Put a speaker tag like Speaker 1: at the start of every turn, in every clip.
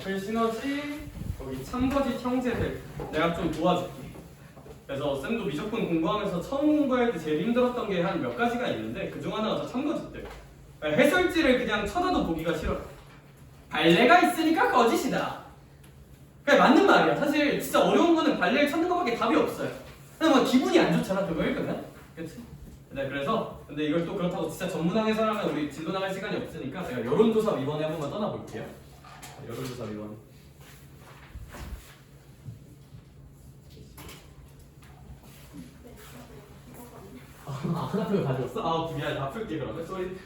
Speaker 1: 좌풀 시너지, 거기 참거짓 형제들 내가 좀 도와줄게. 그래서 쌤도 미적분 공부하면서 처음 공부할 때 제일 힘들었던 게 한 몇 가지가 있는데 그중 하나가 저 참거짓들. 해설지를 그냥 쳐다도 보기가 싫어. 발레가 있으니까 거짓이다. 그게 맞는 말이야. 사실 진짜 어려운 거는 발레를 찾는 것밖에 답이 없어요. 근데 뭐 기분이 안 좋잖아 그거 읽으면. 그치? 네, 그래서 근데 이걸 또 그렇다고 진짜 전문화 해설하면 우리 진도 나갈 시간이 없으니까 제가 여론조사 위원회 한 번만 떠나볼게요. 여론조사 위원회. 하나표를 가져왔어? 아 미안, 다 풀게 그러면. 쏘리.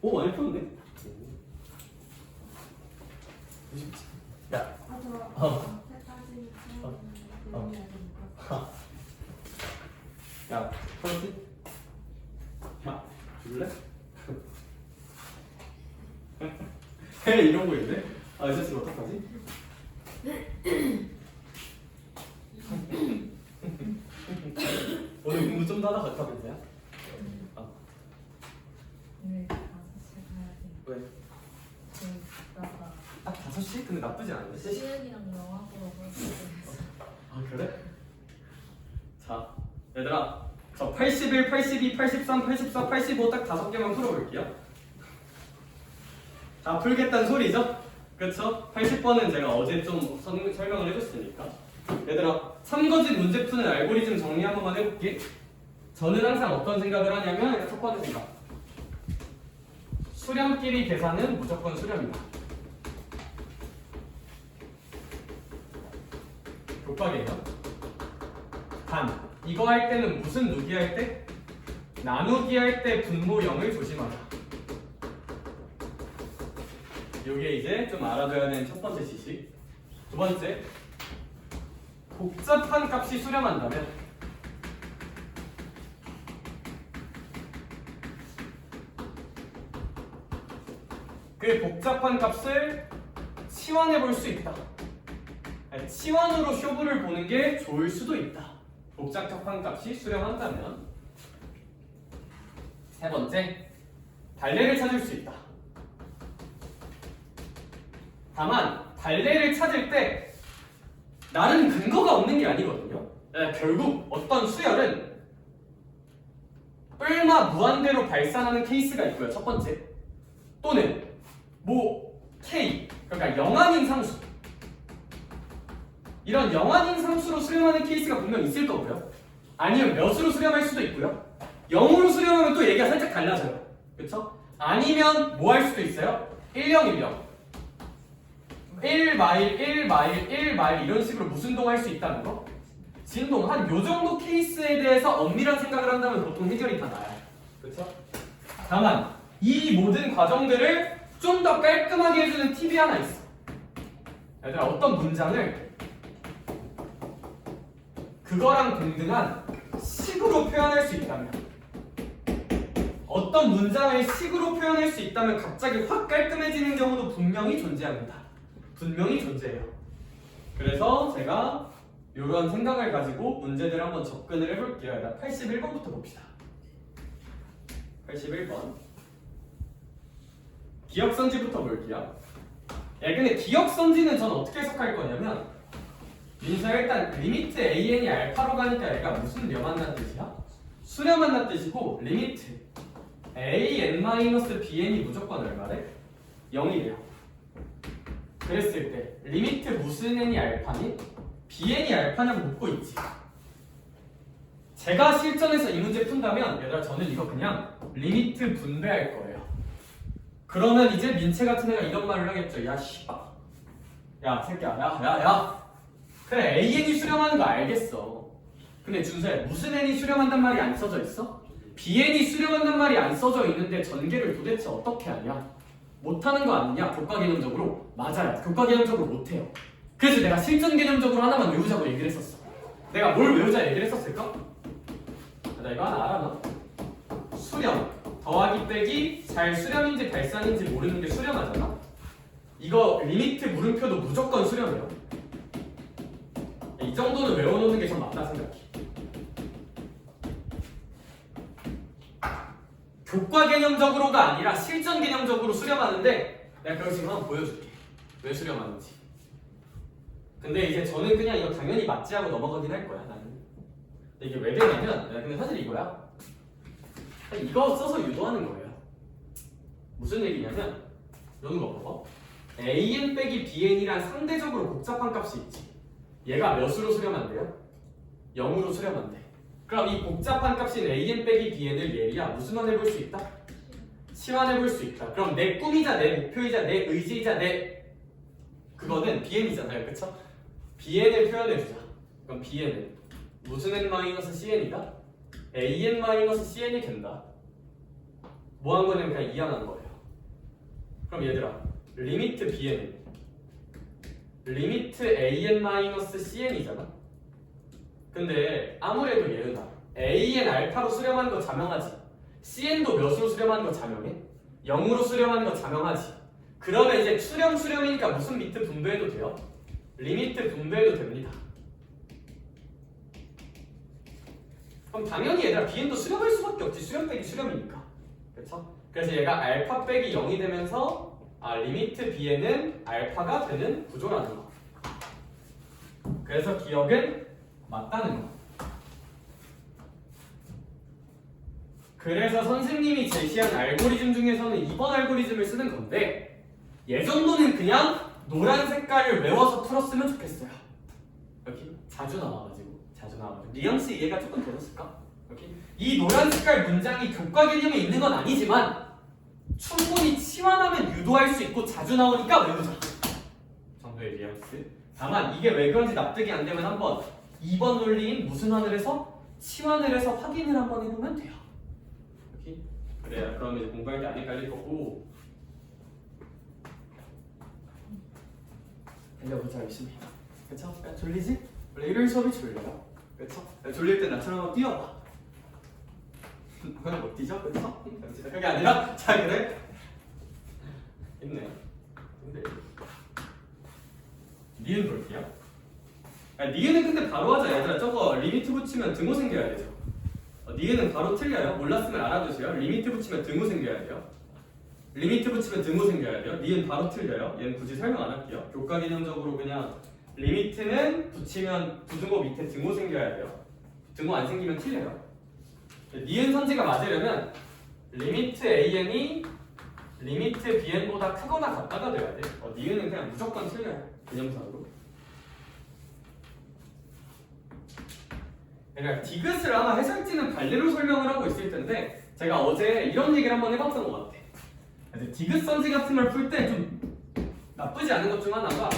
Speaker 1: 오 많이 폈네. 야. 야, 펄스? 야, 줄래? 해 이런 거 있네? 아, 이 자식 어떡하지? 오늘 공부 좀 더 하다 갈까 보세요?
Speaker 2: 오늘 5시 가야 돼.
Speaker 1: 왜? 딱 5시? 근데 나쁘지 않은데?
Speaker 2: 수영이랑 영화 보러 가야 돼.
Speaker 1: 아 그래? 자 얘들아 저 81, 82, 83, 84, 85 딱 5개만 풀어볼게요. 다 풀겠다는 소리죠? 그쵸? 80번은 제가 어제 좀 설명을 해줬으니까. 얘들아 참거짓 문제 푸는 알고리즘 정리 한 번만 해볼게. 저는 항상 어떤 생각을 하냐면 첫 번째 생각, 수렴끼리 계산은 무조건 수렴이다. 교과개념. 단 이거 할 때는 무슨 누기 할 때? 나누기 할 때 분모 0을 조심하자. 요게 이제 좀 알아둬야 되는 첫 번째 지식. 두 번째, 복잡한 값이 수렴한다면 그 복잡한 값을 치환해 볼 수 있다. 치환으로 쇼부를 보는 게 좋을 수도 있다. 복잡한 값이 수렴한다면. 세 번째, 발레를 찾을 수 있다. 다만 발레를 찾을 때 나름 근거가 없는 게 아니거든요. 결국 어떤 수열은 뿔마 무한대로 발산하는 케이스가 있고요. 첫 번째. 또는 뭐 K, 그러니까 영한인 상수, 이런 영한인 상수로 수렴하는 케이스가 분명 있을 거고요. 아니면 몇으로 수렴할 수도 있고요. 0으로 수렴하면 또 얘기가 살짝 달라져요. 그쵸? 아니면 뭐 할 수도 있어요? 1010 1 마일 1 마일 1 마일 이런 식으로 무슨동 할 수 있다는 거. 진동 한 요 정도 케이스에 대해서 엄밀한 생각을 한다면 보통 해결이 다 나요. 그쵸? 다만 이 모든 과정들을 좀 더 깔끔하게 해주는 팁이 하나 있어. 얘들아 어떤 문장을 그거랑 동등한 식으로 표현할 수 있다면, 어떤 문장을 식으로 표현할 수 있다면 갑자기 확 깔끔해지는 경우도 분명히 존재합니다. 분명히 존재해요. 그래서 제가 이런 생각을 가지고 문제들 한번 접근을 해볼게요. 일단 81번부터 봅시다. 81번 기억선지부터 볼게요. 근데 기억선지는 저는 어떻게 해석할 거냐면, 민서 일단 리미트 an이 알파로 가니까 얘가 무슨 려 만난 뜻이야? 수렴 만난 뜻이고, 리미트 an-bn이 무조건 얼마래? 0이래요. 그랬을 때 리미트 무슨 n이 알파니? bn이 알파냐고 묻고 있지. 제가 실전에서 이 문제 푼다면 얘들아 저는 이거 그냥 리미트 분배할 거예요. 그러면 이제 민채 같은 애가 이런 말을 하겠죠. 야 씨발, 야 새끼야, 야 그래 an이 수렴하는 거 알겠어. 근데 준서야 무슨 n이 수렴한단 말이 안 써져 있어? bn이 수렴한단 말이 안 써져 있는데 전개를 도대체 어떻게 하냐? 못하는 거 아니냐? 교과 개념적으로. 맞아요. 교과 개념적으로 못해요. 그래서 내가 실전 개념적으로 하나만 외우자고 얘기를 했었어. 내가 뭘 외우자 얘기를 했었을까? 나 이거 하나 알아 너? 수렴 더하기 빼기 잘 수렴인지 발산인지 모르는 게 수렴하잖아? 이거 리미트 물음표도 무조건 수렴이야. 이 정도는 외워놓는 게 전 맞다 생각해. 교과 개념적으로가 아니라 실전 개념적으로 수렴하는데 내가 그걸 지금 한번 보여줄게. 왜 수렴하는지. 근데 이제 저는 그냥 이거 당연히 맞지 하고 넘어가긴 할 거야 나는. 근데 이게 왜 되냐면 근데 사실 이거야. 이거 써서 유도하는 거예요. 무슨 얘기냐면 이런 거 봐봐. an 빼기 bn이란 상대적으로 복잡한 값이 있지. 얘가 몇으로 수렴한대요? 0으로 수렴한대. 그럼 이 복잡한 값인 an 빼기 bn을 예리야 무슨 원 해볼 수 있다? 치환해볼 수 있다. 그럼 내 꿈이자 내 목표이자 내 의지이자 내 그거는 bn이잖아요, 그쵸? bn을 표현해주자. 그럼 bn은 무슨 n-cn이다? an-cn이 된다. 뭐 한 거냐면 그냥 이항한 거예요. 그럼 얘들아, 리미트 bn은 리미트 an-cn이잖아. 근데 아무래도 얘들아, an 알파로 수렴하는 거 자명하지. cn도 몇으로 수렴하는 거 자명해? 0으로 수렴하는 거 자명하지. 그러면 이제 수렴이니까 무슨 미트 분배해도 돼요? 리미트 분배해도 됩니다. 그럼 당연히 얘들아 bn도 수렴할 수밖에 없지. 수렴 빼기 수렴이니까. 그렇죠? 그래서 얘가 알파 빼기 0이 되면서 리미트 bn은 알파가 되는 구조라는 거. 그래서 기억은 맞다는 거. 그래서 선생님이 제시한 알고리즘 중에서는 2번 알고리즘을 쓰는 건데 예전도는 그냥 노란 색깔을 외워서 풀었으면 좋겠어요. 여기 자주 나와가지고 뉘앙스 이해가 조금 되셨을까? 여기 이 노란 색깔 문장이 교과 개념에 있는 건 아니지만 충분히 치환하면 유도할 수 있고 자주 나오니까 외우자 정도의 뉘앙스. 다만 이게 왜 그런지 납득이 안 되면 한번 2번 논리인 무슨 환을 해서 치환을 해서 확인을 한번 해보면 돼요. 여기 그래야 그러면 이제 공부할 때 안 헷갈릴 거고. 달려보자 열심히. 그쵸? 야, 졸리지? 원래 일요일 수업이 졸려요. 그쵸? 야, 졸릴 때 나처럼 한번 뛰어봐. 그건 못 뛰죠? 그쵸? 그게 아니라 자 그래? 있네. 근데 니은 볼게요. 니은은 근데 바로 하자 얘들아. 저거 리미트 붙이면 등호 생겨야 되죠. 니은은 바로 틀려요. 몰랐으면 알아두세요. 리미트 붙이면 등호 생겨야 돼요. 리미트 붙이면 등호 생겨야 돼요. 니은 바로 틀려요. 얘는 굳이 설명 안 할게요. 교과 개념적으로 그냥 리미트는 붙이면 부등호 밑에 등호 생겨야 돼요. 등호 안 생기면 틀려요. 니은 선지가 맞으려면 리미트 an이 리미트 bn보다 크거나 같다가 돼야 돼. 니은은 그냥 무조건 틀려요. 개념상으로. 그러니까 디귿을 아마 해설지는 발레로 설명을 하고 있을 텐데 제가 어제 이런 얘기를 한번 해봤던 것 같아. 그래서 디귿 선지 같은 걸 풀 때 좀 나쁘지 않은 것 중 하나가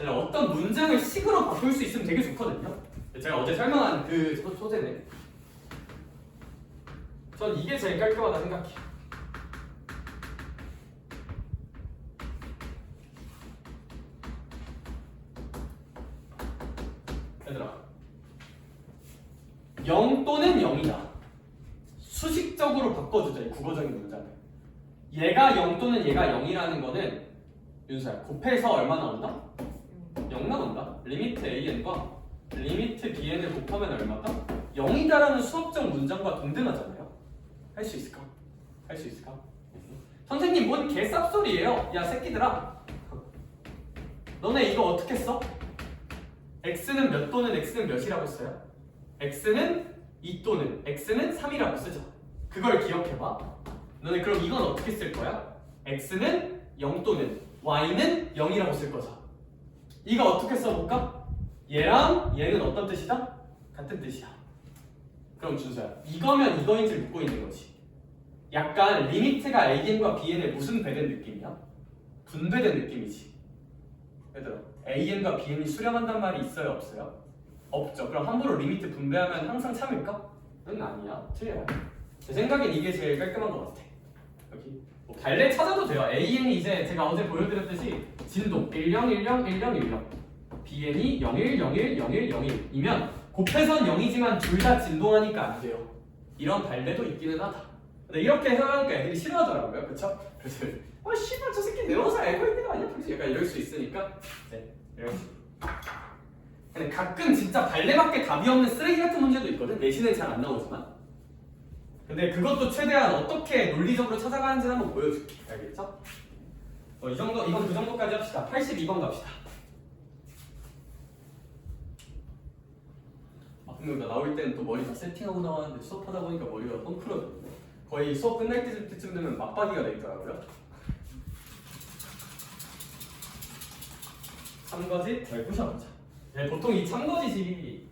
Speaker 1: 어떤 문장을 식으로 바꿀 수 있으면 되게 좋거든요. 제가 어제 설명한 그 소재네. 전 이게 제일 깔끔하다 생각해요. 얘들아 0 또는 0이다. 수식적으로 바꿔주자 이 국어적인 문장을. 얘가 0 또는 얘가 0이라는 거는 윤서야 곱해서 얼마 나온다? 0 나온다. 리미트 an과 리미트 bn을 곱하면 얼마다? 0이다라는 수학적 문장과 동등하잖아요. 할 수 있을까? 할 수 있을까? 선생님 뭔 개쌉소리예요? 야 새끼들아 너네 이거 어떻게 써? x는 몇 또는 x는 몇이라고 써요? x는 2 또는 x는 3이라고 쓰죠. 그걸 기억해봐. 너네 그럼 이건 어떻게 쓸 거야? x는 0 또는 y는 0이라고 쓸 거죠. 이거 어떻게 써볼까? 얘랑 얘는 어떤 뜻이다? 같은 뜻이야. 그럼 준서야 이거면 이거인 줄 묻고 있는 거지. 약간 리미트가 an과 bn에 무슨 배된 느낌이야? 분배된 느낌이지. 얘들아 an과 bn이 수렴한단 말이 있어요 없어요? 없죠. 그럼 함부로 리미트 분배하면 항상 참일까? 응 아니야. 틀려요. 제 생각엔 이게 제일 깔끔한 것 같아. 여기 뭐 발레 찾아도 돼요. an이 이제 제가 어제 보여드렸듯이 진동 10, 10, 10, 10 bn이 01, 01, 01, 01이면 곱해선 0이지만 둘 다 진동하니까 안 돼요. 이런 발레도 있기는 하다. 근데 이렇게 해석하니까 애들이 싫어하더라고요. 그쵸? 그래서 씨발 저 새끼 내워서 알고 있는 거 아니야? 약간 이럴 수 있으니까 네, 이런 식으로. 근데 가끔 진짜 발레밖에 답이 없는 쓰레기 같은 문제도 있거든. 내신은 잘 안 나오지만. 근데 그것도 최대한 어떻게 논리적으로 찾아가는지 한번 보여줄게. 알겠죠? 이 정도, 이건 그 정도까지 합시다. 82번 갑시다. 근데 나 나올 때는 또 머리 다 세팅하고 나왔는데 수업하다 보니까 머리가 헝클어졌네. 거의 수업 끝날 때쯤 되면 막바기가 돼 있더라고요. 참거짓 잘 부셔보자. 네, 보통 이 참거짓이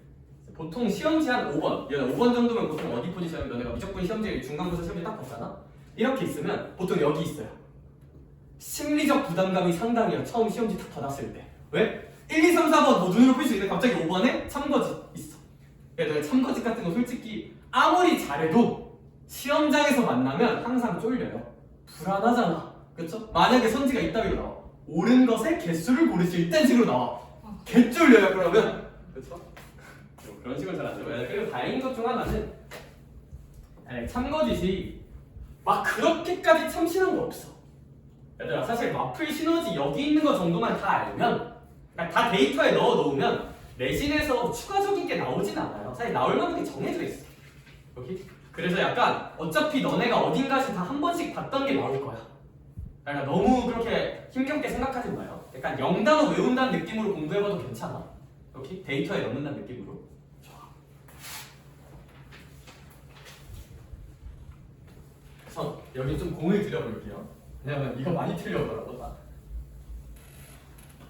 Speaker 1: 보통 시험지 한 5번, 5번 정도면 보통 어디 포지션? 너네가 무조건 시험지 중간고사 시험지 딱 봤잖아? 이렇게 있으면 보통 여기 있어요. 심리적 부담감이 상당해요. 처음 시험지 딱 받았을 때. 왜? 1, 2, 3, 4번 뭐 눈으로 풀 수 있는데 갑자기 5번에 참거짓 있어. 그러니까 너네 참거짓 같은 거 솔직히 아무리 잘해도 시험장에서 만나면 항상 쫄려요. 불안하잖아. 그쵸? 만약에 선지가 이따위로 나와. 옳은 것의 개수를 고르실 땐 식으로 나와. 개 쫄려요 그러면. 그쵸? 그런 식으로 잘 안 들어요. 그리고 다행인 것 중 하나는 참거짓이 막 그렇게까지 참신한 거 없어. 얘들아 사실 마플 시너지 여기 있는 거 정도만 다 알면 그러니까 다 데이터에 넣어 놓으면 내신에서 추가적인 게 나오진 않아요. 사실 나올 만한 게 정해져 있어. 여기? 그래서 약간 어차피 너네가 어딘가에서 다 한 번씩 봤던 게 나올 거야. 그러니까 너무 그렇게 힘겹게 생각하지 마요. 약간 영단어 외운다는 느낌으로 공부해봐도 괜찮아. 여기 데이터에 넣는다는 느낌으로. 좋아. 그래서 여기 좀 공을 들여볼게요. 왜냐면 이거 많이 틀려오더라고 나.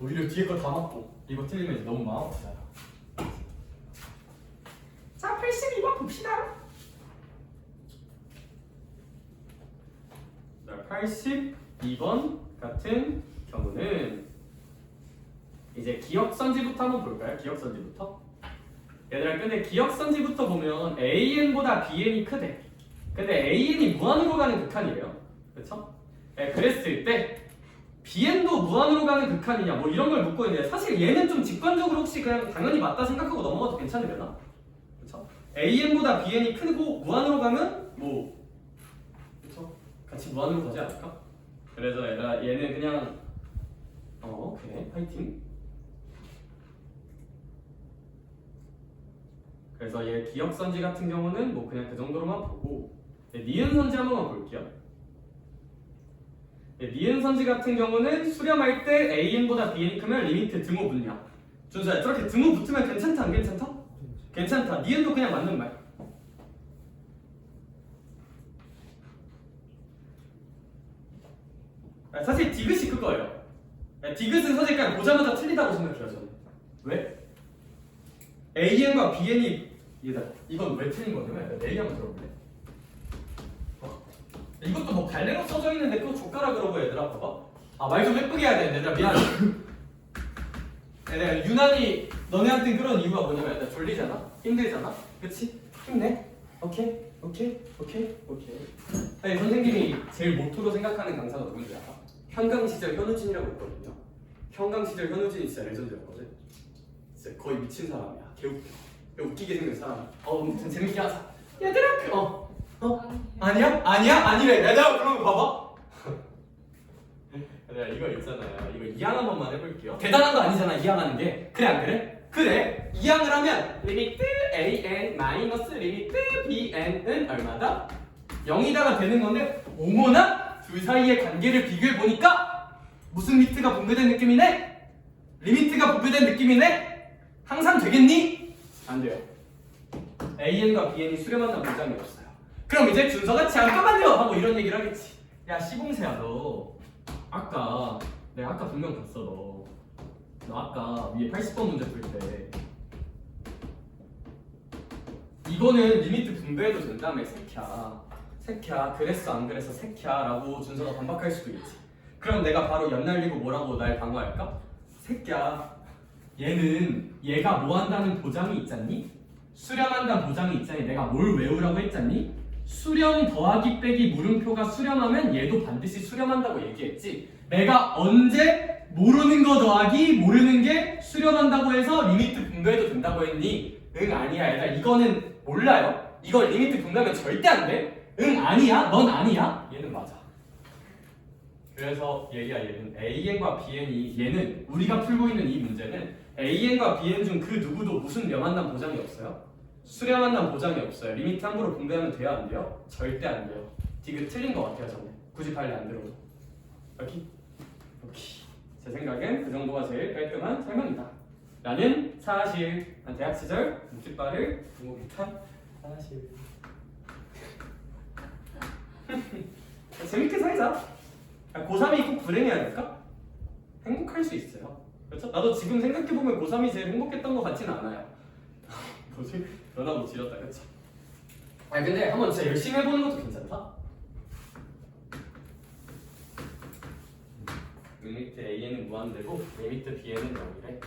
Speaker 1: 오히려 뒤에 거 다 맞고 이거 틀리면 이제 너무 마음 아프잖아. 자 82번 봅시다. 자 82번 같은 경우는 이제 기억선지부터 한번 볼까요? 기억선지부터. 얘들아 근데 기억선지부터 보면 AN보다 BN이 크대. 근데 AN이 무한으로 가는 극한이래요. 그쵸? 네, 그랬을 때 BN도 무한으로 가는 극한이냐 뭐 이런 걸 묻고 있는데 사실 얘는 좀 직관적으로 혹시 그냥 당연히 맞다 생각하고 넘어가도 괜찮으려나? 그쵸? AN보다 BN이 크고 무한으로 가면 뭐 그쵸? 같이 무한으로 가지 않을까? 그래서 얘가 얘는 그냥 오케이 파이팅. 그래서 얘 기억선지 같은 경우는 뭐 그냥 그 정도로만 보고 니은선지 한 번만 볼게요. 니은선지 같은 경우는 수렴할 때 AN보다 BN이 크면 리미트 등호 분량. 준서야 저렇게 등호 붙으면 괜찮다 안 괜찮다? 괜찮다. 니은도 그냥 맞는 말. 사실 디귿이 그거예요. 디귿은 사실 그냥 보자마자 틀리다고 생각해요 저는. 왜? AN과 BN이 이건 왜 틀린 거냐면 내일 한번 들어볼래? 이것도 뭐 갈래로 써져 있는데 그거 젓가락으로 얘들아 봐봐. 말 좀 예쁘게 해야 돼 얘들아 미안해. 내가 유난히 너네한테 그런 이유가 뭐냐면 얘들아 졸리잖아? 힘들잖아? 그치? 힘내? 오케이? 아니 선생님이 제일 모토로 생각하는 강사가 누군지 알아? 현강시절 현우진이라고 있거든요. 현강시절 현우진이 진짜 레전드였거든. 진짜 거의 미친 사람이야. 개웃겨. 웃기게 생긴 사람. 엄청 재밌게 하자. 얘들아 아니야? 아니래. 얘들아 그러면 봐봐. 얘들아 이거 있잖아요. 이거 2항 한 번만 해볼게요. 대단한 거 아니잖아 2항 하는 게. 그래 안 그래? 그래. 2항을 하면 리미트 AN 마이너스 리미트 BN은 얼마다? 0이다가 되는 건데 어머나? 둘 사이의 관계를 비교해 보니까 무슨 미트가 분배된 느낌이네? 리미트가 분배된 느낌이네? 항상 되겠니? 안 돼요. AN과 BN이 수렴한다는 보장이 없어요. 그럼 이제 준서가 잠깐만요 하고 이런 얘기를 하겠지. 야 시봉세야 너 내가 아까 분명 봤어 너 아까 위에 80번 문제 풀 때 이거는 리미트 분배해도 된다며 새끼야 그랬어 안 그랬어 새끼야 라고 준서가 반박할 수도 있지. 그럼 내가 바로 연날리고 뭐라고 날 방어할까? 새끼야 얘가 뭐 한다는 보장이 있잖니? 수렴한다는 보장이 있잖니? 내가 뭘 외우라고 했잖니? 수렴 더하기 빼기 물음표가 수렴하면 얘도 반드시 수렴한다고 얘기했지. 내가 언제 모르는 거 더하기 모르는 게 수렴한다고 해서 리미트 분배해도 된다고 했니? 응 아니야 얘들아 이거는 몰라요. 이걸 리미트 분배하면 절대 안 돼. 응 아니야? 넌 아니야? 얘는 맞아. 그래서 얘는 AN과 BN이 얘는 우리가 풀고 있는 이 문제는 AN과 BN 중 그 누구도 무슨 명한난 보장이 없어요. 수렴한다는 보장이 없어요. 리미트 함부로 분배하면 돼요? 안 돼요? 절대 안 돼요. 디귿 틀린 것 같아요 저는. 굳이 발레 안 들어도. 여기? 오케이. 제 생각엔 그 정도가 제일 깔끔한 설명이다. 나는 사실 난 대학 시절 묵직발을 등록했던 사실. 재밌게 살자. 고3이 꼭 불행해야 될까? 행복할 수 있어요. 그렇죠? 나도 지금 생각해보면 고3이 제일 행복했던 것 같지는 않아요. 뭐지? 너나도 지렸다, 그렇죠? 아니 근데 한번 진짜 열심히 해보는 것도 괜찮다. 리미트 A는 무한대고 리미트 B는 0이래.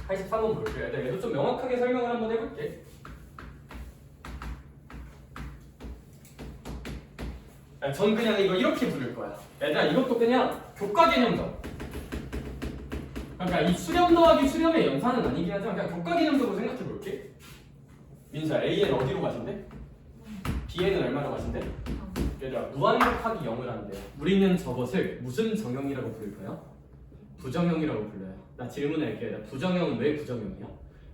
Speaker 1: 83번 볼게요. 일단 얘도 좀 명확하게 설명을 한번 해볼게. 전 그냥 이거 이렇게 부를 거야. 얘들아 이것도 그냥 교과 개념적. 그러니까 이 수렴 더하기 수렴의 연산은 아니긴 하지만 그냥 교과 개념적으로 생각해 볼게. 민수야 A는 어디로 가신대? B는 얼마로 가신대? 얘들아 무한 곱하기 0을 한대요. 우리는 저것을 무슨 정형이라고 부를까요? 부정형이라고 불러요. 나 질문할게요. 부정형은 왜 부정형이야?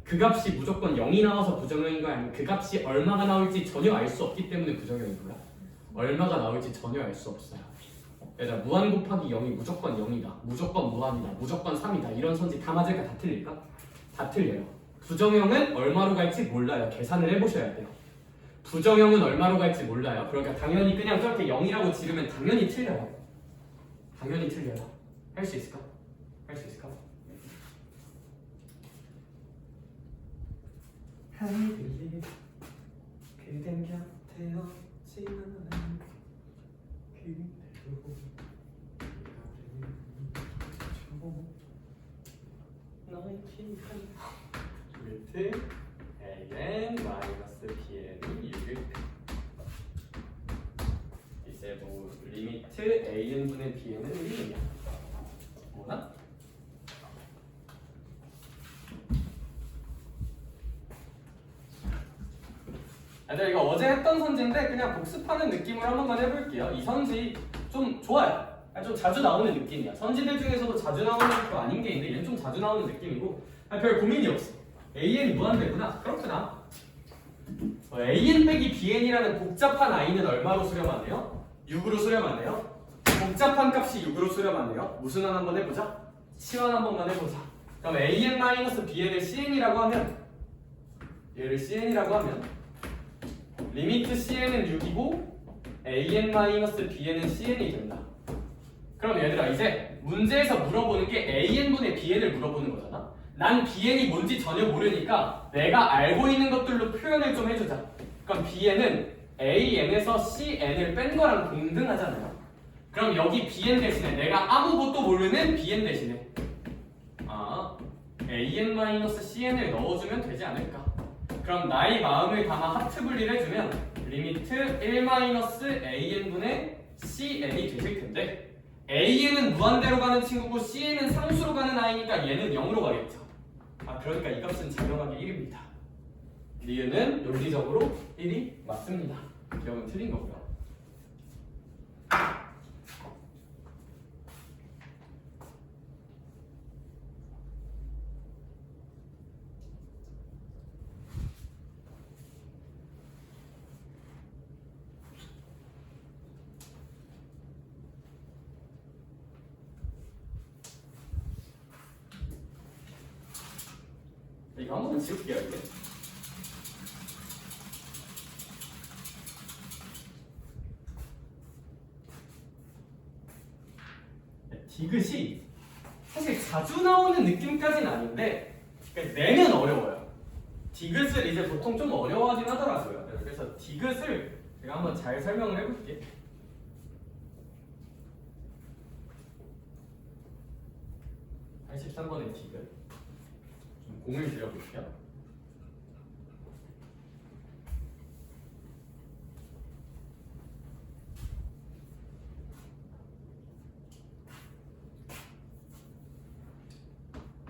Speaker 1: 그 값이 무조건 0이 나와서 부정형인 거야? 아니면 그 값이 얼마가 나올지 전혀 알 수 없기 때문에 부정형인 거야? 얼마가 나올지 전혀 알 수 없어요. 얘들아 무한 곱하기 0이 무조건 0이다, 무조건 무한이다, 무조건 3이다 이런 선지 다 맞을까? 다 틀릴까? 다 틀려요. 부정형은 얼마로 갈지 몰라요. 계산을 해보셔야 돼요. 부정형은 얼마로 갈지 몰라요. 그러니까 당연히 그냥 저렇게 0이라고 지르면 당연히 틀려요. 당연히 틀려요. 할 수 있을까? 할 수 있을까? 하늘이 그댄 곁에 없지만 그대로 너의 기분 리미트 AN 마이너스 BN이 6일 이제 뭐 리미트 AN분의 BN은 1이냐 뭐나? 애들 이거 어제 했던 선지인데 그냥 복습하는 느낌으로 한 번만 해볼게요. 이 선지 좀 좋아요. 좀 자주 나오는 느낌이야. 선지들 중에서도 자주 나오는 것도 아닌 게 있는데 얘는 좀 자주 나오는 느낌이고 별 고민이 없어. AN이 무한대구나. 그렇구나. AN 빼기 BN이라는 복잡한 I는 얼마로 수렴하네요? 6으로 수렴하네요. 복잡한 값이 6으로 수렴하네요. 무슨 한 한번 해보자. 치환 한 번만 해보자. 그럼 AN-BN을 CN이라고 하면 얘를 CN이라고 하면 리미트 CN은 6이고 AN-BN은 CN이 된다. 그럼 얘들아 이제 문제에서 물어보는 게 AN분의 BN을 물어보는 거잖아. 난 BN이 뭔지 전혀 모르니까 내가 알고 있는 것들로 표현을 좀 해주자. 그럼 BN은 AN에서 CN을 뺀 거랑 동등하잖아요. 그럼 여기 BN 대신에 내가 아무것도 모르는 BN 대신에 AN-CN을 넣어주면 되지 않을까. 그럼 나의 마음을 담아 하트 분리를 해주면 리미트 1-AN분의 CN이 되실 텐데 AN은 무한대로 가는 친구고 CN은 상수로 가는 아이니까 얘는 0으로 가겠죠. 그러니까 이 값은 자명하게 1입니다. 니은은 논리적으로 1이 맞습니다. 기억은 틀린 거고요. 이거 한 번만 지울게요. 이제. 디귿이 사실 자주 나오는 느낌까지는 아닌데 내는 어려워요. 디귿을 이제 보통 좀 어려워하긴 하더라고요. 그래서 디귿을 제가 한번 잘 설명을 해볼게요. (83번의) 디귿 좀 공을 들여볼게요.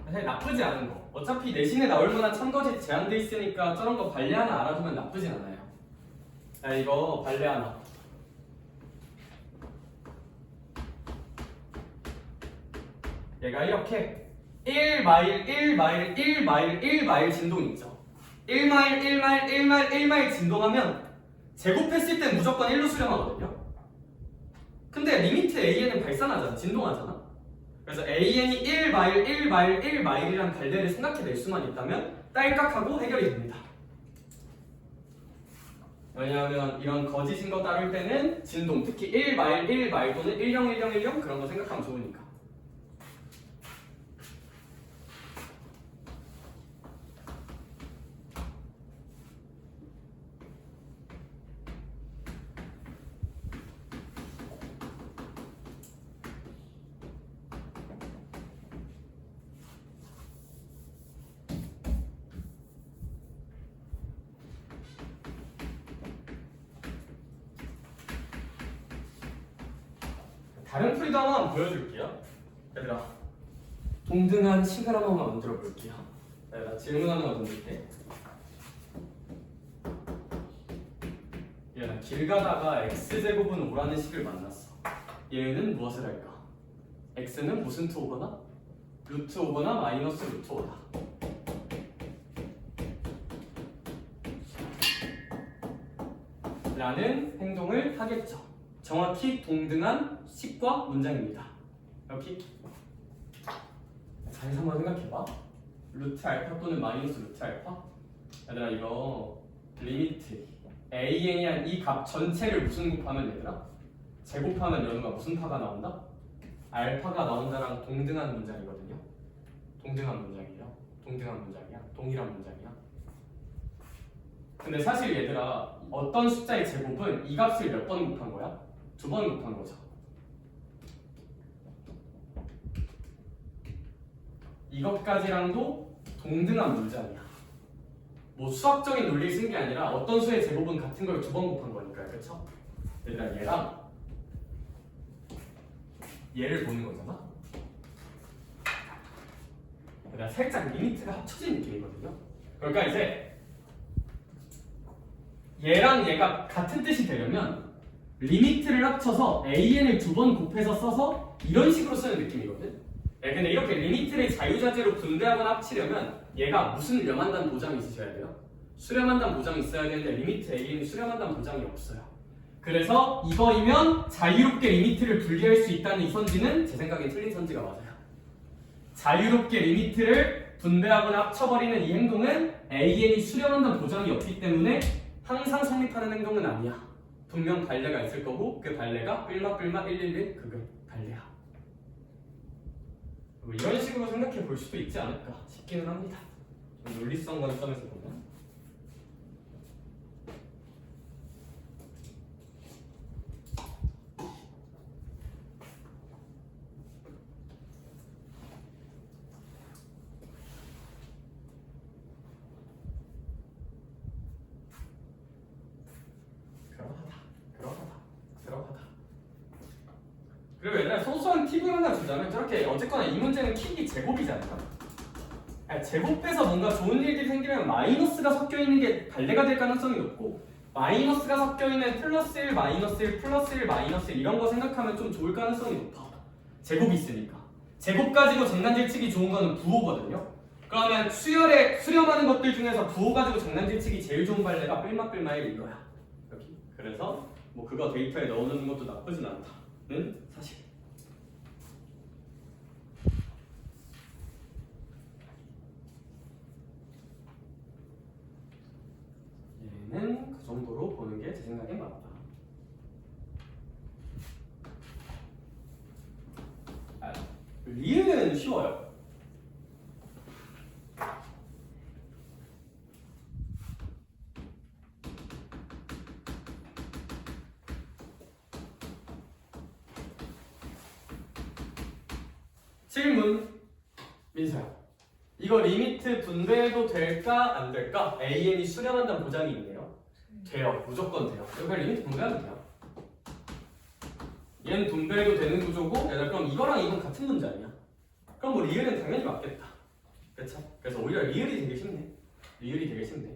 Speaker 1: 사실 나쁘지 않은 거. 어차피 내신에 나올 만한 참거짓 제한돼 있으니까 저런 거 발레 하나 알아두면 나쁘진 않아요. 자, 이거 발레 하나. 얘가 이렇게 1마일, 1마일, 1마일, 1마일 진동이 있죠. 1마일, 1마일, 1마일, 1마일 진동하면 제곱했을 때 무조건 1로 수렴하거든요. 근데 리미트 AN은 발산하잖아. 진동하잖아. 그래서 AN이 1마일, 1마일, 1마일이란 갈래를 생각해낼 수만 있다면 딸깍하고 해결이 됩니다. 왜냐하면 이런 거짓인 거 따를 때는 진동, 특히 1마일, 1마일 또는 101010 그런 거 생각하면 좋으니까. 다른 풀이도 한번 보여줄게요. 얘들아, 동등한 식을 한번 만들어 볼게요. 얘들아, 질문 하나 던질게. 얘들아, 길 가다가 x제곱은 5라는 식을 만났어. 얘는 무엇을 할까? x는 무슨 투 오거나? 루트 오거나 마이너스 루트 오다. 라는 행동을 하겠죠. 정확히 동등한 식과 문장입니다. 여기 잘 한번 생각해봐. 루트 알파 또는 마이너스 루트 알파. 얘들아, 이거 리미트 AN이란 이 값 전체를 무슨 곱하면 얘들아? 제곱하면 연우가 무슨 파가 나온다? 알파가 나온다랑 동등한 문장이거든요. 동등한 문장이에요. 동등한 문장이야. 동일한 문장이야. 근데 사실 얘들아, 어떤 숫자의 제곱은 이 값을 몇 번 곱한 거야? 2번 곱한 거죠. 이것까지랑도 동등한 문장이야. 뭐 수학적인 논리를 쓴 게 아니라 어떤 수의 제곱은 같은 걸 2번 곱한 거니까요. 그쵸? 얘들아, 얘랑 얘를 보는 거잖아. 얘들아, 살짝 리미트가 합쳐진 느낌이거든요. 그러니까 이제 얘랑 얘가 같은 뜻이 되려면 리미트를 합쳐서 AN을 2번 곱해서 써서 이런 식으로 쓰는 느낌이거든. 근데 이렇게 리미트를 자유자재로 분배하거나 합치려면 얘가 무슨 수렴한다는 보장이 있으셔야 돼요. 수렴한다는 보장이 있어야 되는데 리미트 AN이 수렴한다는 보장이 없어요. 그래서 이거이면 자유롭게 리미트를 분리할 수 있다는 이 선지는 제 생각엔 틀린 선지가 맞아요. 자유롭게 리미트를 분배하거나 합쳐버리는 이 행동은 AN이 수렴한다는 보장이 없기 때문에 항상 성립하는 행동은 아니야. 분명 발레가 있을 거고 그 발레가 뿔마 111 그게 발레야. 뭐 이런 식으로 생각해 볼 수도 있지 않을까 싶기는 합니다. 좀 논리성 관점에서 보면. 그러하다. 그리고 얘들아, 소소한 팁을 하나 주자면 저렇게 어쨌거나 이 문제는 킥이 제곱이잖아. 제곱해서 뭔가 좋은 일들이 생기면 마이너스가 섞여 있는 게 발레가 될 가능성이 높고 마이너스가 섞여 있는 플러스 1, 마이너스 1, 플러스 1, 마이너스 1 이런 거 생각하면 좀 좋을 가능성이 높아. 제곱이 있으니까. 제곱 가지고 장난질 치기 좋은 거는 부호거든요. 그러면 수열에 수렴하는 것들 중에서 부호 가지고 장난질 치기 제일 좋은 발레가 뿔마의 이거야. 여기. 그래서 뭐 그거 데이터에 넣어놓는 것도 나쁘진 않다는 사실. 얘는 그 정도로 보는 게 제 생각엔 맞다. 리을은 쉬워요. 질문. 민서야, 이거 리미트 분배해도 될까 안 될까? AN이 수렴한다는 보장이 있네요. 돼요. 무조건 돼요. 여기가 리미트 분배하면 돼요. 얘는 분배해도 되는 구조고, 얘들 그럼 이거랑 이건 같은 문제 아니야? 그럼 뭐 리을은 당연히 맞겠다. 그쵸? 그래서 오히려 리을이 되게 쉽네. 리을이 되게 쉽네.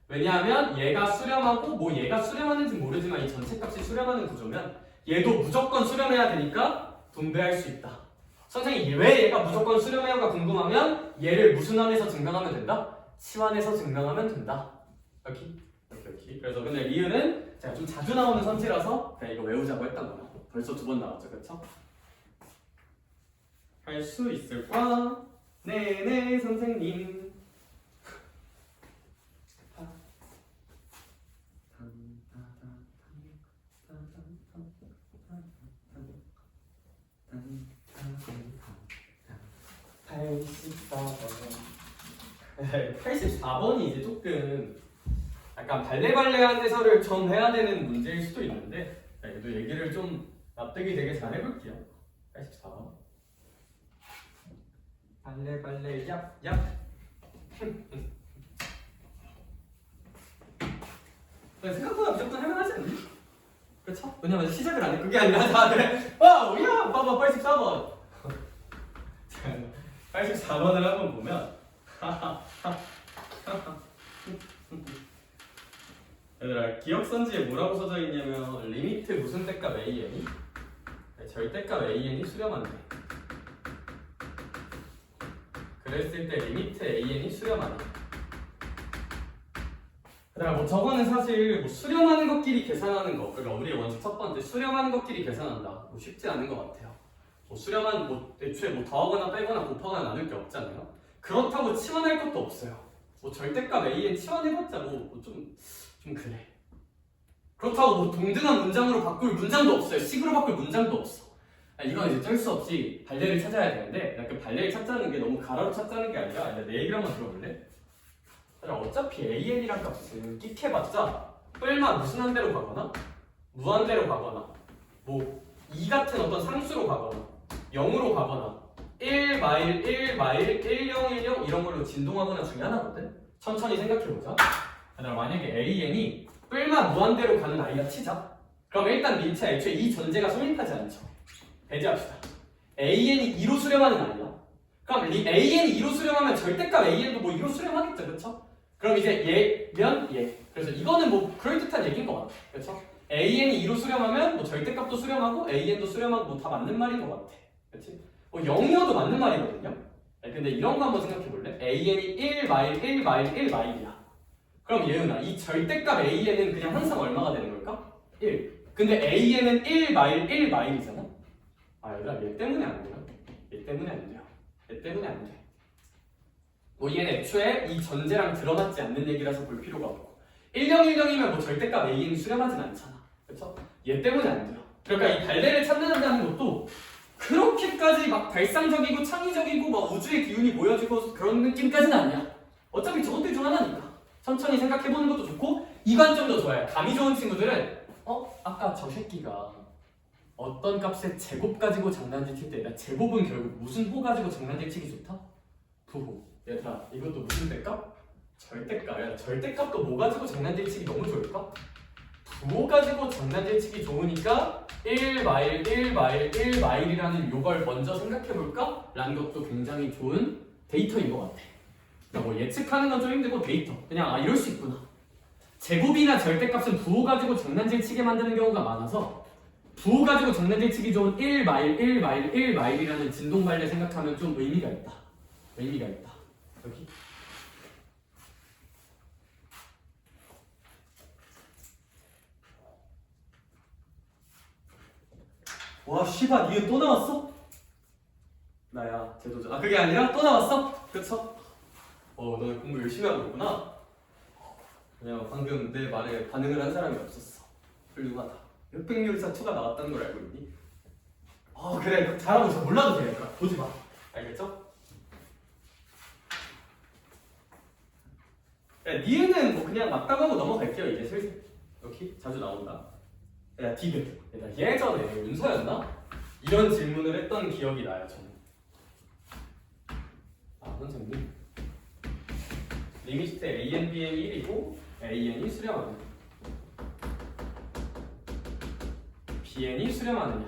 Speaker 1: 왜냐하면 얘가 수렴하고 뭐 얘가 수렴하는지 모르지만 이 전체 값이 수렴하는 구조면 얘도 무조건 수렴해야 되니까 분배할 수 있다. 선생님이 왜 얘가 무조건 수렴해요가 궁금하면 얘를 무슨 안에서 증명하면 된다? 치환해서 증명하면 된다. 여기. 그래서 근데 리을은 제가 좀 자주 나오는 선지라서 그냥 이거 외우자고 했던 거예요. 벌써 2번 나왔죠, 그쵸? 할 수 있을까? 네네 선생님. 네, 84번이 이제 조금 약간 발레발레한 해설을 좀 해야 되는 문제일 수도 있는데 그래도 얘기를 좀 납득이 되게 잘 해볼게요. 84번 발레발레 얍얍. 생각보다 무조건 할만하지 않니? 그렇죠? 왜냐면 시작을 안 해. 그게 아니라 다들 와 우리야 봐봐 84번 84번을 한번 보면 얘들아 기억선지에 뭐라고 써져 있냐면 리미트 무슨 때값 AN이 절대값 AN이 수렴한대. 그랬을 때 리미트 AN이 수렴하네. 그다음 뭐 저거는 사실 뭐 수렴하는 것끼리 계산하는 거, 그러니까 우리의 원칙 첫 번째 수렴하는 것끼리 계산한다. 뭐 쉽지 않은 것 같아요. 뭐 수렴한 뭐 애초에 뭐 더하거나 빼거나 곱하거나 나눌 게 없잖아요. 그렇다고 치환할 것도 없어요. 뭐 절대값 AN 치환해봤자 뭐 좀 그래. 그렇다고 뭐 동등한 문장으로 바꿀 문장도 없어요. 식으로 바꿀 문장도 없어. 이건 이제 쩔 수 없이 발레를 찾아야 되는데 그 발레를 찾자는 게 너무 가로로 찾자는 게 아니라 내 얘기를 한번 들어볼래? 어차피 AN이란 값은 끽해봤자 뿔만 무슨 한 대로 가거나 무한대로 가거나 뭐 2 같은 어떤 상수로 가거나 0으로 가거나 1 마일 1 마일 10 10 이런 걸로 진동하거나 중에 하나거든? 천천히 생각해보자. 만약에 AN이 뿔만 무한대로 가는 아이라 치자. 그럼 일단 민차 애초에 이 전제가 성립하지 않죠. 배제합시다. AN이 2로 수렴하는 아이야. 그럼 AN이 2로 수렴하면 절대값 AN도 뭐 2로 수렴하겠죠, 그렇죠? 그럼 이제 얘면 얘. 그래서 이거는 뭐 그럴듯한 얘기인 것 같아, 그렇죠? AN이 2로 수렴하면 뭐 절대값도 수렴하고 AN도 수렴하고 뭐 다 맞는 말인 것 같아, 그렇지? 뭐 0이어도 맞는 말이거든요. 근데 이런 거 한번 생각해 볼래? AN이 1 마일 1 마일 1 마일이야. 그럼 예은아, 이 절대값 AN은 그냥 항상 얼마가 되는 걸까? 1. 근데 AN은 1 마일 1 마일이잖아. 얘들아, 얘 때문에 안 돼요. 얘 때문에 안 돼요. 얘 때문에 안 돼. 뭐 얘는 애초에 이 전제랑 들어맞지 않는 얘기라서 볼 필요가 없고 1010이면 뭐 절대값 AN이 수렴하진 않잖아. 그렇죠? 얘 때문에 안 돼요. 그러니까 이 발레를 찾는다는 것도 그렇게까지 막 발상적이고 창의적이고 막 우주의 기운이 모여지고 그런 느낌까지는 아니야. 어차피 저것들 중 하나니까. 천천히 생각해보는 것도 좋고 이 관점도 좋아요. 감이 좋은 친구들은 아까 저 새끼가 어떤 값의 제곱 가지고 장난질 칠 때 제곱은 결국 무슨 호 가지고 장난질 치기 좋다? 부호. 얘들아 이것도 무슨 대값? 절대값. 야 절대값도 뭐 가지고 장난질 치기 너무 좋을까? 부호 가지고 장난질 치기 좋으니까 1 마일 1 마일 1 마일이라는 요걸 먼저 생각해볼까? 라는 것도 굉장히 좋은 데이터인 것 같아. 뭐 예측하는 건 좀 힘들고 데이터 그냥 이럴 수 있구나. 제곱이나 절대값은 부호 가지고 장난질 치게 만드는 경우가 많아서 부호 가지고 장난질 치기 좋은 1 마일 1 마일 1 마일이라는 진동 발레 생각하면 좀 의미가 있다. 의미가 있다. 여기 와 씨발 니은 또 나왔어? 나야 제도자. 그게 아니라 또 나왔어? 그쵸? 너는 공부 열심히 하고 있구나. 그냥 방금 내 말에 반응을 한 사람이 없었어. 훌륭하다. 흑백요리사 2가 나왔다는 걸 알고 있니? 그래 잘하고 있어. 몰라도 돼. 보지 마. 알겠죠? 야, 니은은 뭐 그냥 맞다고 하고 넘어갈게요. 이제 슬슬 이렇게 자주 나온다. 야 디귿. 예전에 윤서였나? 이런 질문을 했던 기억이 나요. 저는. 선생님 리미트 AN, BN이 1이고 AN이 수렴하느냐 BN이 수렴하느냐.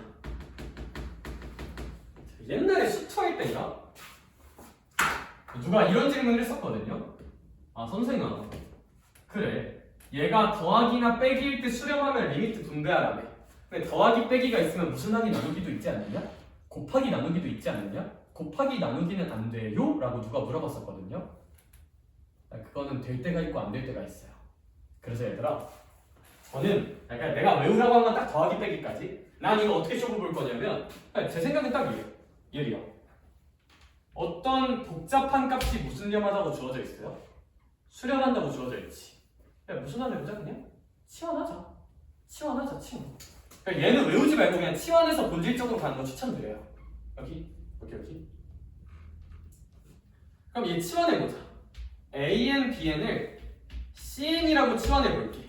Speaker 1: 옛날에 수투할 때인가? 누가 이런 질문을 했었거든요. 선생아 그래 얘가 더하기나 빼기일 때 수렴하면 리미트 분배하라며. 근데 더하기 빼기가 있으면 무슨 하기 나누기도 있지 않느냐? 곱하기 나누기도 있지 않느냐? 곱하기 나누기는 안 돼요? 라고 누가 물어봤었거든요. 그거는 될 때가 있고 안 될 때가 있어요. 그래서 얘들아 저는 약간 내가 외우라고 한 건 딱 더하기 빼기까지. 난 이거 어떻게 시험을 볼 거냐면 제 생각은 딱 이래요. 예리요. 어떤 복잡한 값이 무슨념하다고 주어져 있어요? 수렴한다고 주어져 있지. 야, 무슨 안 해보자 그냥? 치환하자. 치환하자. 치환. 그러니까 얘는 외우지 말고 그냥 치환해서 본질적으로 가는 거 추천드려요. 여기. 그럼 얘 치환해보자. AN, BN을 CN이라고 치환해볼게.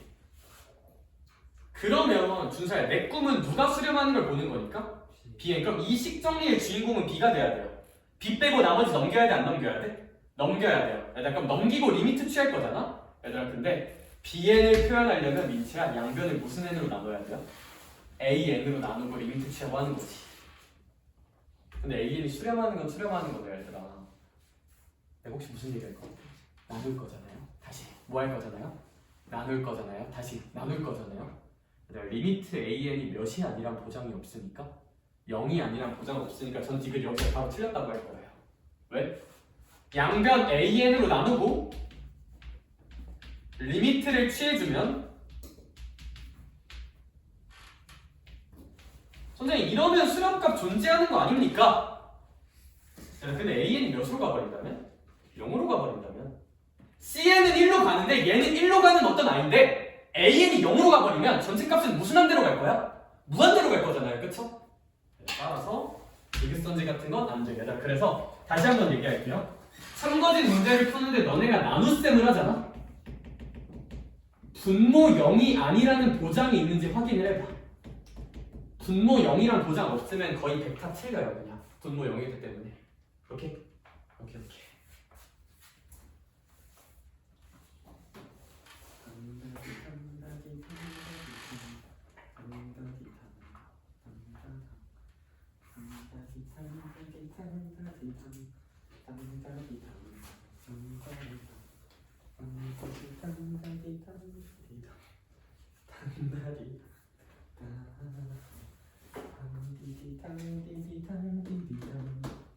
Speaker 1: 그러면 준서야 내 꿈은 누가 수렴하는 걸 보는 거니까? BN. 그럼 이 식 정리의 주인공은 B가 돼야 돼요. B 빼고 나머지 넘겨야 돼? 안 넘겨야 돼? 넘겨야 돼요. 얘들아 그럼 넘기고 리미트 취할 거잖아? 얘들아 근데 BN을 표현하려면 민채야 양변을 무슨 n으로 나눠야 돼요? AN으로 나누고 리미트 취하고 하는 거지. 근데 AN이 수렴하는 건 수렴하는 거다 얘들아. 내가 혹시 무슨 얘기 할 거? 나눌 거잖아요. 다시 뭐 할 거잖아요? 나눌 거잖아요. 다시 나눌 거잖아요. 얘들아 리미트 AN이 몇이 아니란 보장이 없으니까 0이 아니란 보장 없으니까 전 이걸 여기서 바로 틀렸다고 할 거예요. 왜? 양변 AN으로 나누고 리미트를 취해주면 선생님 이러면 수렴값 존재하는 거 아닙니까? 근데 AN이 몇으로 가버린다면? 0으로 가버린다면? CN은 1로 가는데 얘는 1로 가는 어떤 아인데 AN이 0으로 가버리면 전체 값은 무슨 함대로 갈 거야? 무한대로 갈 거잖아요. 그쵸? 따라서 디귿선지 같은 건 안 돼요. 그래서 다시 한번 얘기할게요. 참거진 문제를 푸는데 너네가 나눗셈을 하잖아? 분모 0이 아니라는 보장이 있는지 확인을 해봐. 분모 0이란 보장 없으면 거의 100타 틀려요. 그냥 분모 0이기 때문에. 오케이? 오케이.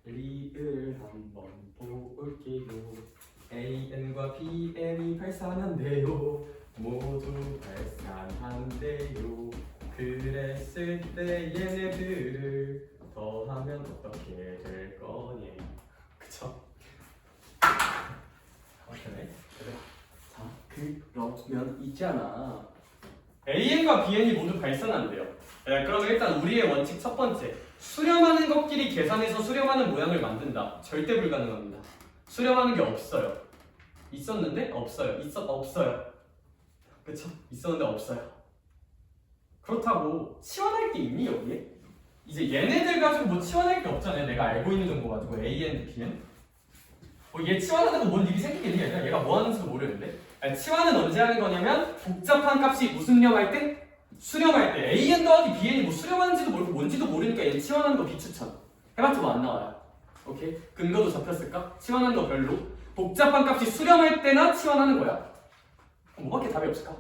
Speaker 1: 리을 한번 볼게요. AN과 BN이 발산한대요. 모두 발산한대요. 그랬을 때 얘네들을 더하면 어떻게 될 거니? 그쵸? 그래. 자, 그러면 있잖아. AN과 BN이 모두 발산한대요. 네, 그러면 일단 우리의 원칙 첫 번째. 수렴하는 것끼리 계산해서 수렴하는 모양을 만든다. 절대 불가능합니다. 수렴하는 게 없어요. 있었는데 없어요. 없어요. 그쵸? 있었는데 없어요. 그렇다고 치환할 게 있니 여기에? 이제 얘네들 가지고 뭐 치환할 게 없잖아요. 내가 알고 있는 정보 가지고 A and B는 얘 치환하는 거 뭔 일이 생기겠니? 얘가 뭐 하는지도 모르는데. 아니, 치환은 언제 하는 거냐면 복잡한 값이 무슨 념할 때? 수렴할 때. AN 더하기 BN이 뭐 수렴하는지도 모르고 뭔지도 모르니까 얘 치환하는 거 비추천. 해봤자 뭐 안 나와요. 오케이? 근거도 잡혔을까? 치환하는 거 별로. 복잡한 값이 수렴할 때나 치환하는 거야. 그럼 뭐밖에 답이 없을까?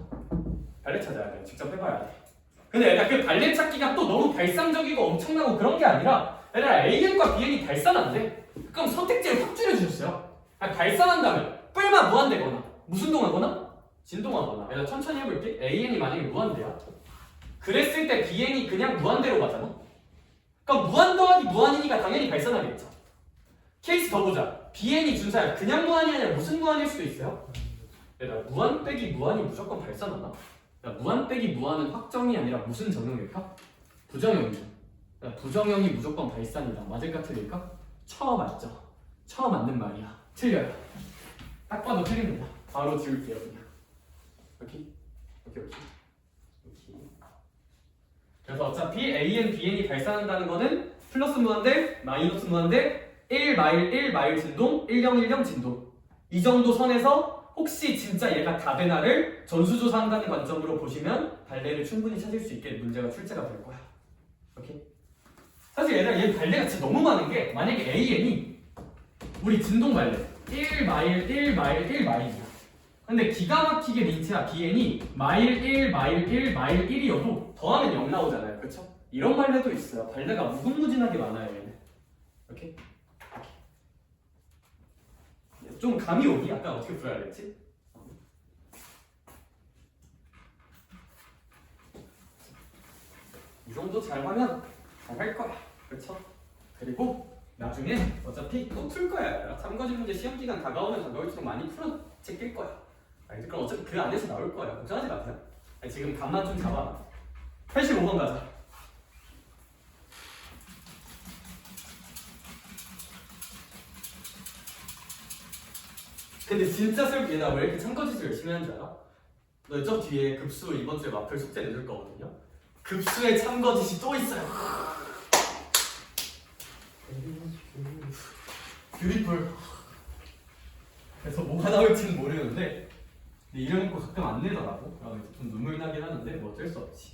Speaker 1: 발레 찾아야 돼. 직접 해봐야 돼. 근데 얘들아 그 발레 찾기가 또 너무 발상적이고 엄청나고 그런 게 아니라 얘들아 AN과 BN이 발산한대. 그럼 선택지를 확 줄여주셨어요. 아니, 발산한다면 뿔만 무한대거나 무슨 동하거나? 진동하거나. 얘들아 천천히 해볼게. AN이 만약에 무한대야. 그랬을 때 BN이 그냥 무한대로 가잖아. 그럼 무한 더하기 무한이니까 당연히 발산하겠죠. 케이스 더 보자. BN이 준사야. 그냥 무한이 아니라 무슨 무한일 수도 있어요. 얘들아 무한 빼기 무한이 무조건 발산하나? 무한 빼기 무한은 확정이 아니라 무슨 정형일까? 부정형이죠. 부정형이 무조건 발산이다. 맞을까 틀릴까? 처음 맞죠. 처음 맞는 말이야. 틀려요. 딱 봐도 틀립니다. 바로 지울게요 그냥. 오케이? 그래서 어차피 AN, BN이 발산한다는 거는 플러스 무한대, 마이너스 무한대, 1 마일 1 마일 진동, 1010 진동. 이 정도 선에서 혹시 진짜 얘가 다베나를 전수조사한다는 관점으로 보시면 발레를 충분히 찾을 수 있게 문제가 출제가 될 거야. 오케이? 사실 얘들아 얘 발레가 진짜 너무 많은 게 만약에 AN이 우리 진동 발레 1 마일 1 마일 1 마일이야. 근데 기가 막히게 민트야 BN이 마일 1 마일 1 마일 1이어도 더하면 0 나오잖아요. 그쵸? 이런 발레도 있어요. 발레가 무궁무진하게 많아요 얘는. 오케이? 좀 감이 오니? 약간 어떻게 풀어야 될지? 이 정도 잘 하면 잘 할 거야. 그쵸? 그리고 나중에 어차피 또 풀 거야. 참고지 문제 시험 기간 다가오면 다가올수록 많이 풀어 제낄 거야. 알지? 그럼 어차피 그 안에서 나올 거야. 걱정하지 마세요. 지금 감만 좀 잡아. 85번 가자. 근데 진짜 슬프게 나 왜 이렇게 참거짓을 열심히 하는 줄 알아? 너 저 뒤에 급수 이번 주에 마플 숙제 내줄 거거든요? 급수에 참거짓이 또 있어요. 뷰티풀. 그래서 뭐가 나올지는 모르는데 근데 이래놓고 가끔 안 내더라고. 그러면 좀 눈물 나긴 하는데 뭐 어쩔 수 없지.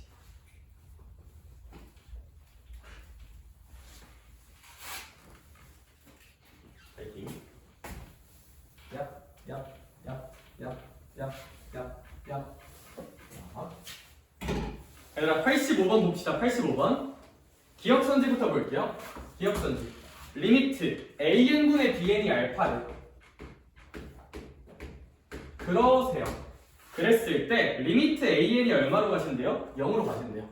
Speaker 1: 파이팅. 얘들아 85번 봅시다. 85번 기억선지부터 볼게요. 기억선지 리미트 an분의 bn이 알파를 그러세요. 그랬을 때 리미트 an이 얼마로 가신대요? 0으로 가신대요.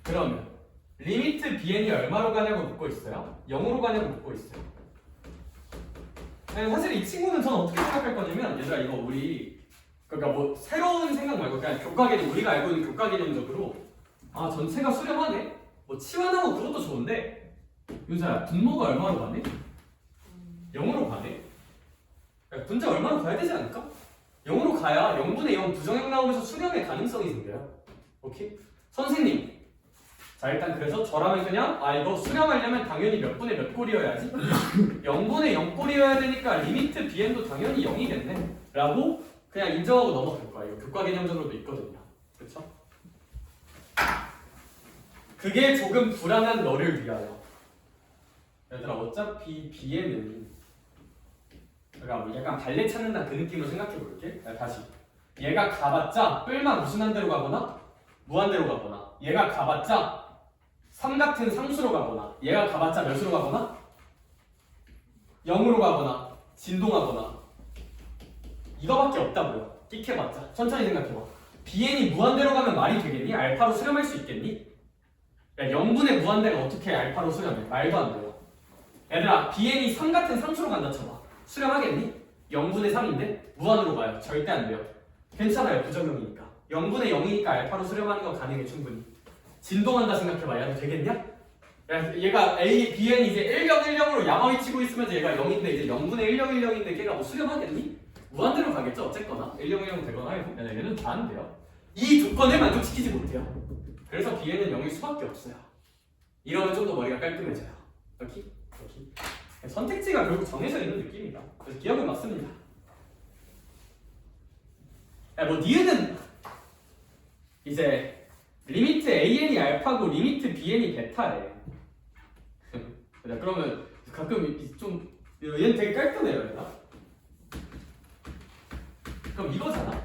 Speaker 1: 그러면 리미트 bn이 얼마로 가냐고 묻고 있어요? 0으로 가냐고 묻고 있어요. 사실 이 친구는 저는 어떻게 생각할 거냐면 얘들아 이거 우리 그러니까 뭐 새로운 생각 말고 그냥 교과 개념 우리가 알고 있는 교과 개념적으로 아 전체가 수렴하네? 뭐 치환하고 그것도 좋은데 윤서야 분모가 얼마로 가네? 0으로 가네? 그러니까 분자 얼마로 가야 되지 않을까? 0으로 가야 0분의 0 부정행 나오면서 수렴의 가능성이 생겨요. 오케이? 선생님 자 일단 그래서 저라면 그냥 아 이거 수렴하려면 당연히 몇 분의 몇 꼴이어야지 0분의 0꼴이어야 되니까 리미트 bn도 당연히 0이겠네 라고 그냥 인정하고 넘어갈 거야. 이거 교과 개념적으로도 있거든요. 그쵸? 그게 조금 불안한 너를 위하여 얘들아 어차피 bn은 그러니까 약간 발레 찾는다 그 느낌으로 생각해 볼게. 다시 얘가 가봤자 뿔만 무순한 대로 가거나 무한대로 가거나 얘가 가봤자 3 같은 상수로 가거나 얘가 가봤자 몇으로 가거나 0으로 가거나 진동하거나 이거밖에 없다고요. 끽해봤자 천천히 생각해봐. bn이 무한대로 가면 말이 되겠니? 알파로 수렴할 수 있겠니? 야 0분의 무한대가 어떻게 알파로 수렴해? 말도 안 돼요. 얘들아 bn이 3 같은 상수로 간다 쳐봐. 수렴하겠니? 0분의 3인데 무한으로 가요. 절대 안 돼요. 괜찮아요. 부정형이니까 0분의 0이니까 알파로 수렴하는 건 가능해 충분히. 진동한다 생각해봐. 야너 되겠냐? 야, 얘가 bn이 이제 1령 1령으로 야망이 치고 있으면서 얘가 0인데 이제 0분의 1령 1령인데 걔가 뭐 수렴하겠니? 무한대로 가겠죠 어쨌거나 1령 1령 되거나 해도 얘는 다 안 돼요. 이 조건을 만족시키지 못해요. 그래서 bn은 0일 수밖에 없어요. 이러면 좀 더 머리가 깔끔해져요. 오케이? 선택지가 결국 정해져 있는 느낌이다. 그래서 기억은 맞습니다. 야, 뭐 니은은 이제 리미트 an이 알파고 리미트 bn이 베타래. 그러면 가끔 좀 얘는 되게 깔끔해요. 얘가. 그럼 이거잖아.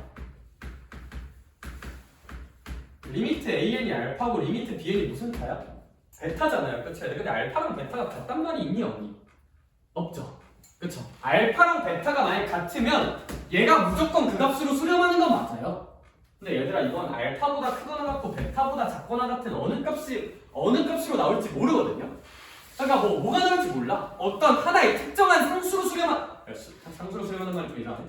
Speaker 1: 리미트 an이 알파고 리미트 bn이 무슨 타야? 베타잖아요. 그쵸? 근데 알파랑 베타가 같단 말이 있니 없니? 없죠. 그쵸? 알파랑 베타가 만약 같으면 얘가 무조건 그 값으로 수렴하는 건 맞아요. 근데 얘들아 이건 알파보다 크거나 같고 베타보다 작거나 같은 어느 값으로 나올지 모르거든요. 그러니까 뭐가 나올지 몰라. 어떤 하나의 특정한 상수로 상수로 수렴하는 말이 좀 이상하네.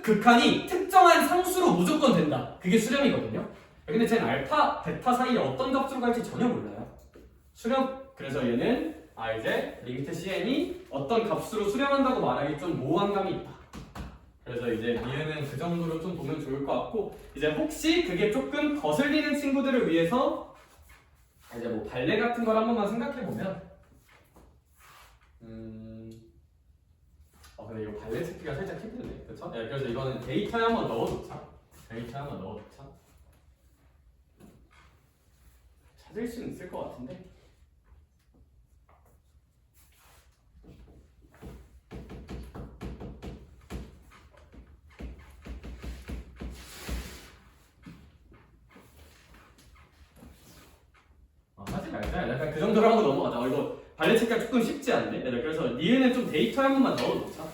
Speaker 1: 극한이 특정한 상수로 무조건 된다. 그게 수렴이거든요. 근데 쟤는 알파, 베타 사이에 어떤 값으로 갈지 전혀 몰라요. 수렴. 그래서 얘는 이제 리미트 cn이 어떤 값으로 수렴한다고 말하기 좀 모호한 감이 있다. 그래서 이제 얘는 그 정도로 좀 보면 좋을 것 같고 이제 혹시 그게 조금 거슬리는 친구들을 위해서 이제 뭐 발레 같은 걸 한 번만 생각해 보면 근데 이거 발레 찾기가 살짝 힘드네. 그쵸? 네, 그래서 이거는 데이터에 한번 넣어놓자. 찾을 수는 있을 것 같은데 하지 말자. 약간 그 정도로 하고 넘어가자. 이거 발레 찾기가 조금 쉽지 않네. 그래서 니은은 좀 데이터에 한 번만 넣어놓자.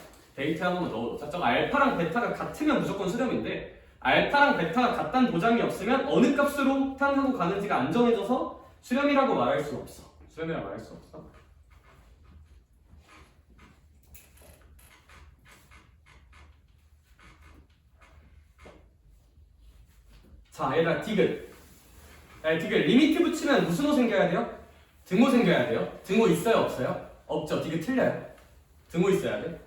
Speaker 1: 저거 알파랑 베타가 같으면 무조건 수렴인데 알파랑 베타가 같다는 보장이 없으면 어느 값으로 향하고 가는지가 안 정해져서 수렴이라고 말할 수 없어. 수렴이라고 말할 수 없어. 자, 얘들아 디귿. 야, 디귿 리미트 붙이면 무슨 호 생겨야 돼요? 등호 생겨야 돼요. 등호 있어요, 없어요? 없죠. 디귿 틀려요. 등호 있어야 돼.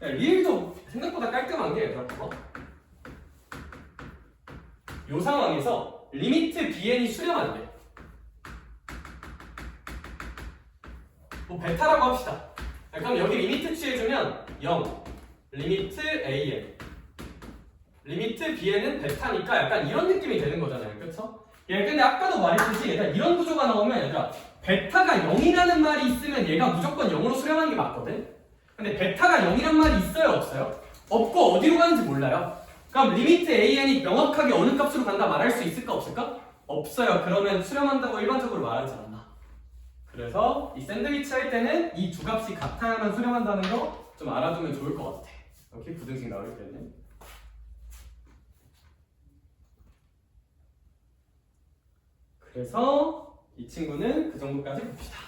Speaker 1: 야, 리을도 생각보다 깔끔한 게 얘들아. 이 상황에서 리미트 bn이 수렴한대. 뭐 베타라고 합시다. 그럼 여기 리미트 취해주면 0, 리미트 an, 리미트 bn은 베타니까 약간 이런 느낌이 되는 거잖아요. 그쵸? 예, 근데 아까도 말했듯이 얘들아 이런 구조가 나오면 얘들아 베타가 0이라는 말이 있으면 얘가 무조건 0으로 수렴하는 게 맞거든? 근데 베타가 0이란 말이 있어요? 없어요? 없고 어디로 가는지 몰라요. 그럼 리미트 an이 명확하게 어느 값으로 간다 말할 수 있을까 없을까? 없어요. 그러면 수렴한다고 일반적으로 말하지 않아. 그래서 이 샌드위치 할 때는 이 두 값이 같아야만 수렴한다는 거 좀 알아두면 좋을 것 같아. 이렇게 부등식 나올 때는. 그래서 이 친구는 그 정도까지 봅시다.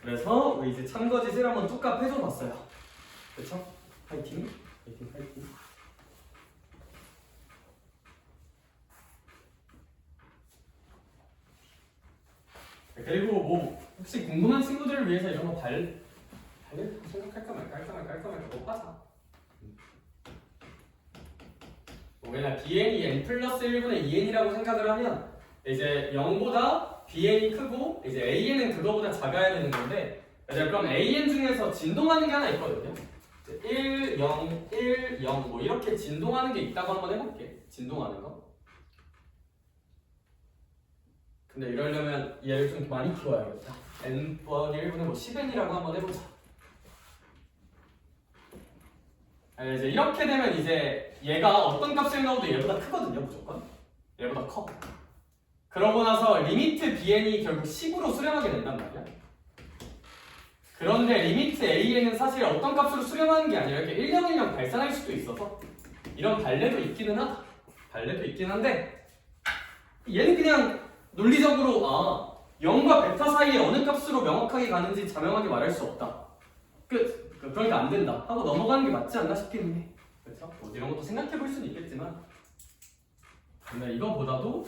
Speaker 1: 그래서 우리 이제 참거짓을 한번 뚝값 해줘 봤어요. 그쵸? 파이팅. 파이팅 파이팅. 그리고 뭐 혹시 궁금한 친구들을 위해서 이런 거 생각할까 말까 뭐 하자. 뭐 그냥 bn이 n 플러스 1분의 2n이라고 생각을 하면 이제 0보다 bn이 크고 이제 an은 그거보다 작아야 되는 건데 그럼 an 중에서 진동하는 게 하나 있거든요. 1, 0, 1, 0 뭐 이렇게 진동하는 게 있다고 한번 해볼게. 진동하는 거. 근데 이러려면 얘를 좀 많이 키워야겠다. n 더하기 1분의 뭐 10n이라고 한번 해보자. 이제 이렇게 되면 이제 얘가 어떤 값을 넣어도 얘보다 크거든요, 무조건. 얘보다 커. 그러고 나서 리미트 bn이 결국 10으로 수렴하게 된단 말이야. 그런데 리미트 an은 사실 어떤 값으로 수렴하는 게 아니라 이렇게 1,0,1,0 발산할 수도 있어서 이런 발레도 있기는 하다. 발레도 있긴 한데 얘는 그냥 논리적으로 0과 베타 사이에 어느 값으로 명확하게 가는지 자명하게 말할 수 없다. 끝. 그러니까 안 된다 하고 넘어가는 게 맞지 않나 싶기는 해. 그렇죠? 뭐 이런 것도 생각해 볼 수는 있겠지만 근데 이거보다도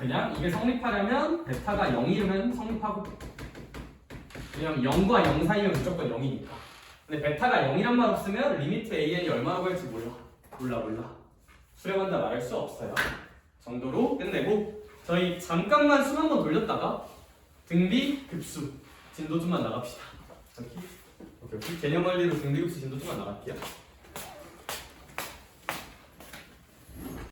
Speaker 1: 그냥 이게 성립하려면 베타가 0이면 성립하고 왜냐면 0과 0 사이면 무조건 0이니까. 근데 베타가 0이란 말 없으면 리미트 an이 얼마나 갈지 몰라. 수렴한다 말할 수 없어요. 정도로 끝내고 저희 잠깐만 숨 한번 돌렸다가 등비 급수 진도 좀만 나갑시다. 오케이. 개념 원리로 등비 급수 진도 좀만 나갈게요.